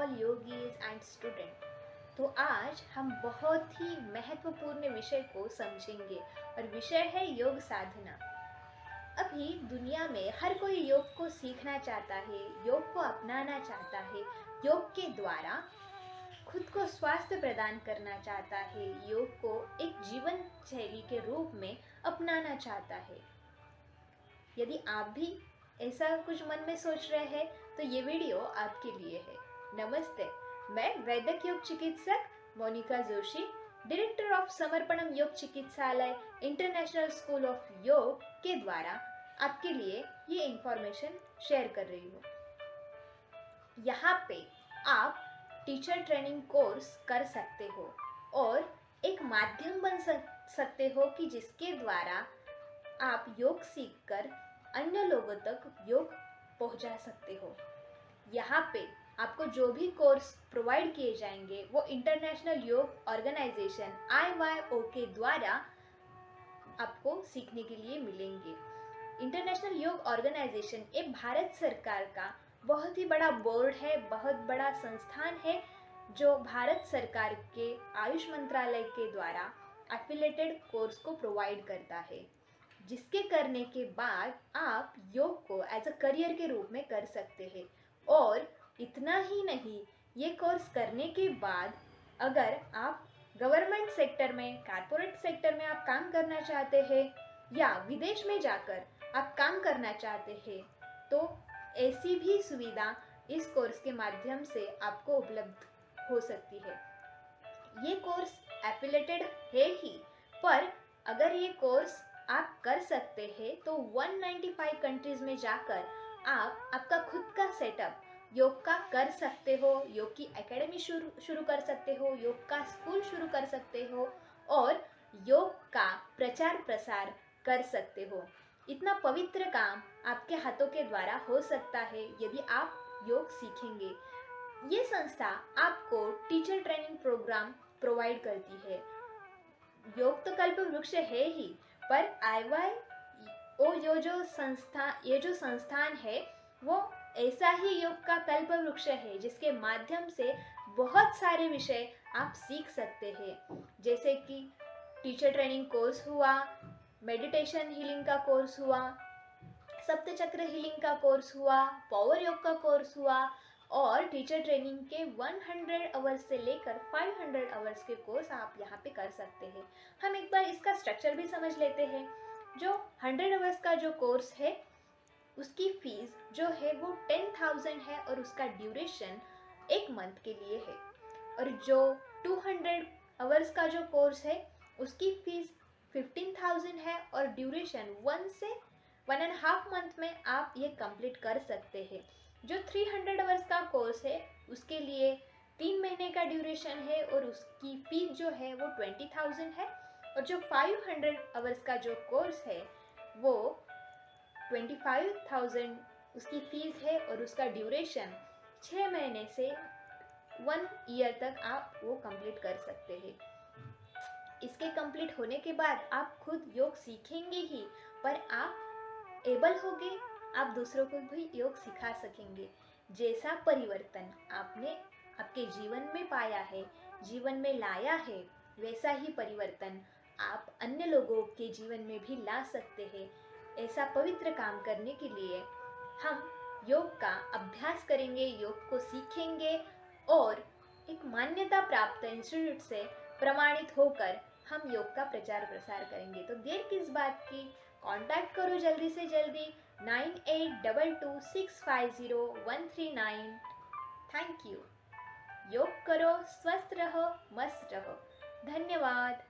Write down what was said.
All yogis and student. तो आज हम बहुत ही महत्वपूर्ण विषय को समझेंगे और विषय है योग साधना। अभी दुनिया में हर कोई योग को सीखना चाहता है, योग को अपनाना चाहता है, योग के द्वारा खुद को स्वास्थ्य प्रदान करना चाहता है, योग को एक जीवन शैली के रूप में अपनाना चाहता है। यदि आप भी ऐसा कुछ मन में सोच रहे हैं तो ये वीडियो आपके लिए है। नमस्ते, मैं वैदिक योग चिकित्सक मोनिका जोशी, डायरेक्टर ऑफ समर्पणम योग चिकित्सालय इंटरनेशनल स्कूल ऑफ योग के द्वारा आपके लिए ये इंफॉर्मेशन शेयर कर रही हूँ। यहाँ पे आप टीचर ट्रेनिंग कोर्स कर सकते हो और एक माध्यम बन सकते हो कि जिसके द्वारा आप योग सीखकर अन्य लोगों तक योग पहुंचा सकते हो। यहाँ पे आपको जो भी कोर्स प्रोवाइड किए जाएंगे वो इंटरनेशनल योग ऑर्गेनाइजेशन IYO के द्वारा आपको सीखने के लिए मिलेंगे। इंटरनेशनल योग ऑर्गेनाइजेशन एक भारत सरकार का बहुत ही बड़ा बोर्ड है, बहुत बड़ा संस्थान है जो भारत सरकार के आयुष मंत्रालय के द्वारा एफिलेटेड कोर्स को प्रोवाइड करता है, जिसके करने के बाद आप योग को एज अ करियर के रूप में कर सकते हैं। और इतना ही नहीं, ये कोर्स करने के बाद अगर आप गवर्नमेंट सेक्टर में, कॉर्पोरेट सेक्टर में आप काम करना चाहते हैं या विदेश में जाकर आप काम करना चाहते हैं तो ऐसी भी सुविधा इस कोर्स के माध्यम से आपको उपलब्ध हो सकती है। ये कोर्स एफिलेटेड है ही, पर अगर ये कोर्स आप कर सकते हैं तो 195 कंट्रीज में जाकर आप आपका खुद का सेटअप योग का कर सकते हो, योग की एकेडमी शुरू कर सकते हो, योग का स्कूल शुरू कर सकते हो और योग का प्रचार प्रसार कर सकते हो। इतना पवित्र काम आपके हाथों के द्वारा हो सकता है यदि आप योग सीखेंगे। ये संस्था आपको टीचर ट्रेनिंग प्रोग्राम प्रोवाइड करती है। योग तो कल्प वृक्ष है ही, पर IYO ये जो संस्थान है वो ऐसा ही योग का कल्प वृक्ष है जिसके माध्यम से बहुत सारे विषय आप सीख सकते हैं, जैसे कि टीचर ट्रेनिंग कोर्स हुआ, मेडिटेशन हीलिंग का कोर्स हुआ, सप्तचक्र हीलिंग का कोर्स हुआ, पावर योग का कोर्स हुआ और टीचर ट्रेनिंग के 100 आवर्स से लेकर 500 आवर्स के कोर्स आप यहाँ पे कर सकते हैं। हम एक बार इसका स्ट्रक्चर भी समझ लेते हैं। जो 100 आवर्स का जो कोर्स है उसकी फीस जो है वो 10,000 है और उसका ड्यूरेशन 1 मंथ के लिए है। और जो 200 आवर्स का जो कोर्स है उसकी फीस 15,000 है और ड्यूरेशन 1 से 1.5 मंथ में आप ये कंप्लीट कर सकते हैं। जो 300 आवर्स का कोर्स है उसके लिए 3 महीने का ड्यूरेशन है और उसकी फीस जो है वो 20,000 है। और जो 500 आवर्स का जो कोर्स है वो 25,000 उसकी फीस है और उसका ड्यूरेशन 6 महीने से 1 ईयर तक आप वो कंप्लीट कर सकते हैं। इसके कंप्लीट होने के बाद आप खुद योग सीखेंगे ही, पर आप एबल होंगे, आप दूसरों को भी योग सिखा सकेंगे। जैसा परिवर्तन आपने आपके जीवन में पाया है, जीवन में लाया है, वैसा ही परिवर्तन आप अन्य लोगों के जीवन में भी ला सकते हैं। ऐसा पवित्र काम करने के लिए हम योग का अभ्यास करेंगे, योग को सीखेंगे और एक मान्यता प्राप्त इंस्टीट्यूट से प्रमाणित होकर हम योग का प्रचार प्रसार करेंगे। तो देर किस बात की, कांटेक्ट करो जल्दी से जल्दी 9822650139। Thank you. योग करो, स्वस्थ रहो, मस्त रहो। धन्यवाद।